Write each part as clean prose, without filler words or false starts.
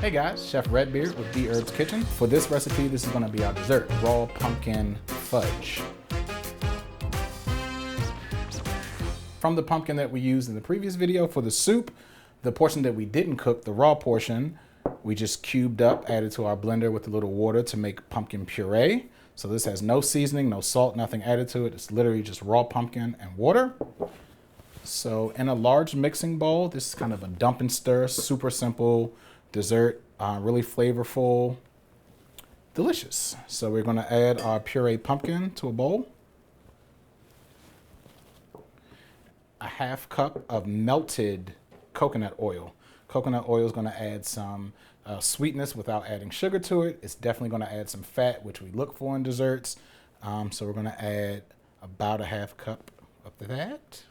Hey guys, Chef Redbeard with Dherbs Kitchen. For this recipe, this is going to be our dessert, raw pumpkin fudge. From the pumpkin that we used in the previous video for the soup, the portion that we didn't cook, the raw portion, we just cubed up, added to our blender with a little water to make pumpkin puree. So this has no seasoning, no salt, nothing added to it. It's literally just raw pumpkin and water. So in a large mixing bowl, this is kind of a dump and stir, super simple dessert, really flavorful, delicious. So we're going to add our pureed pumpkin to a bowl. A half cup of melted coconut oil. Coconut oil is going to add some sweetness without adding sugar to it. It's definitely going to add some fat, which we look for in desserts. So we're going to add about a half cup of that.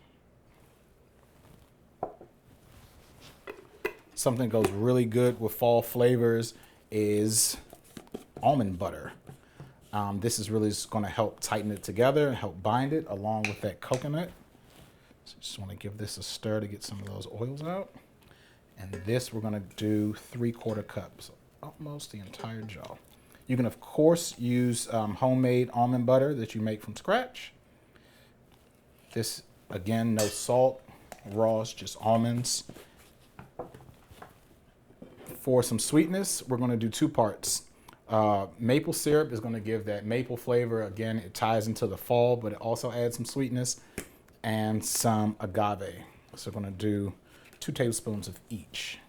Something that goes really good with fall flavors is almond butter. This is really just going to help tighten it together and help bind it along with that coconut. So just want to give this a stir to get some of those oils out. And this we're going to do 3/4 cups, almost the entire jar. You can of course use homemade almond butter that you make from scratch. This again, no salt, raw, just almonds. For some sweetness, we're going to do 2 parts. Maple syrup is going to give that maple flavor. Again, it ties into the fall, but it also adds some sweetness. And some agave. So we're going to do 2 tablespoons of each.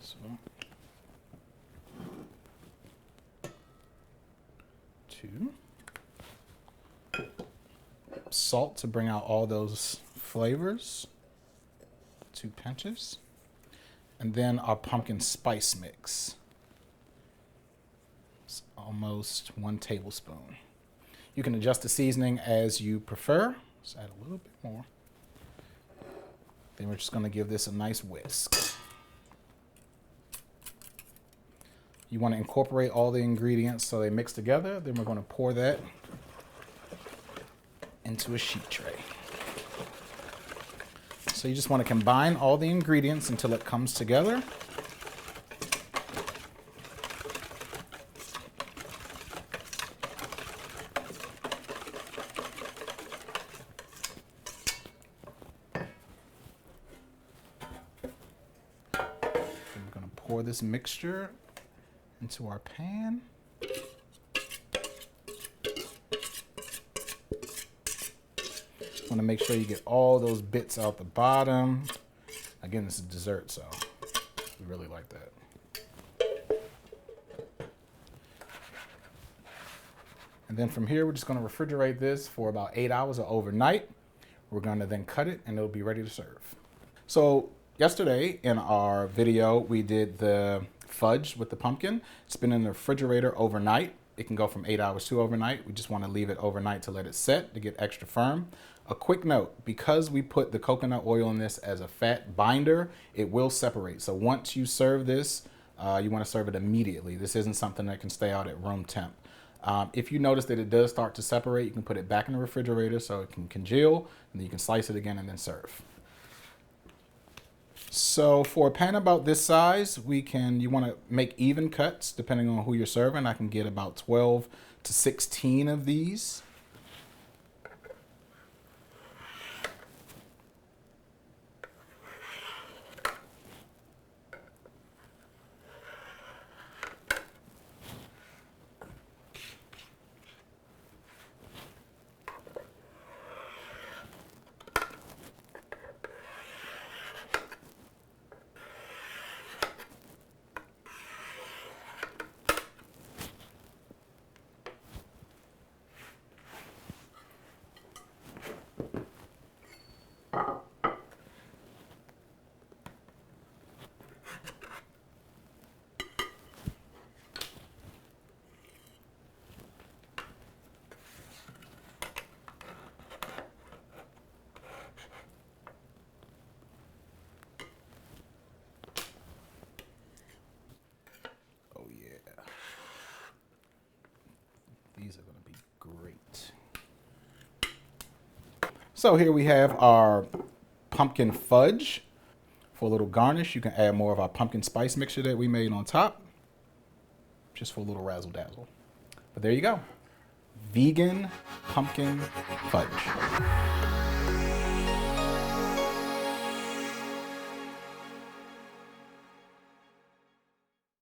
So, 2. Salt to bring out all those flavors. 2 pinches. And then our pumpkin spice mix. It's almost 1 tablespoon. You can adjust the seasoning as you prefer. Let's add a little bit more. Then we're just going to give this a nice whisk. You want to incorporate all the ingredients so they mix together. Then we're going to pour that into a sheet tray. So you just want to combine all the ingredients until it comes together. Then we're going to pour this mixture into our pan. Want to make sure you get all those bits out the bottom. Again, this is dessert, so we really like that. And then from here, we're just going to refrigerate this for about 8 hours or overnight. We're going to then cut it and it'll be ready to serve. So yesterday in our video, we did the fudge with the pumpkin. It's been in the refrigerator overnight. It can go from 8 hours to overnight. We just want to leave it overnight to let it set to get extra firm. A quick note, because we put the coconut oil in this as a fat binder, it will separate. So once you serve this, you want to serve it immediately. This isn't something that can stay out at room temp. If you notice that it does start to separate, you can put it back in the refrigerator so it can congeal, and then you can slice it again and then serve. So for a pan about this size, you want to make even cuts depending on who you're serving. I can get about 12 to 16 of these. These are going to be great. So here we have our pumpkin fudge. For a little garnish, you can add more of our pumpkin spice mixture that we made on top, just for a little razzle dazzle. But there you go. Vegan pumpkin fudge.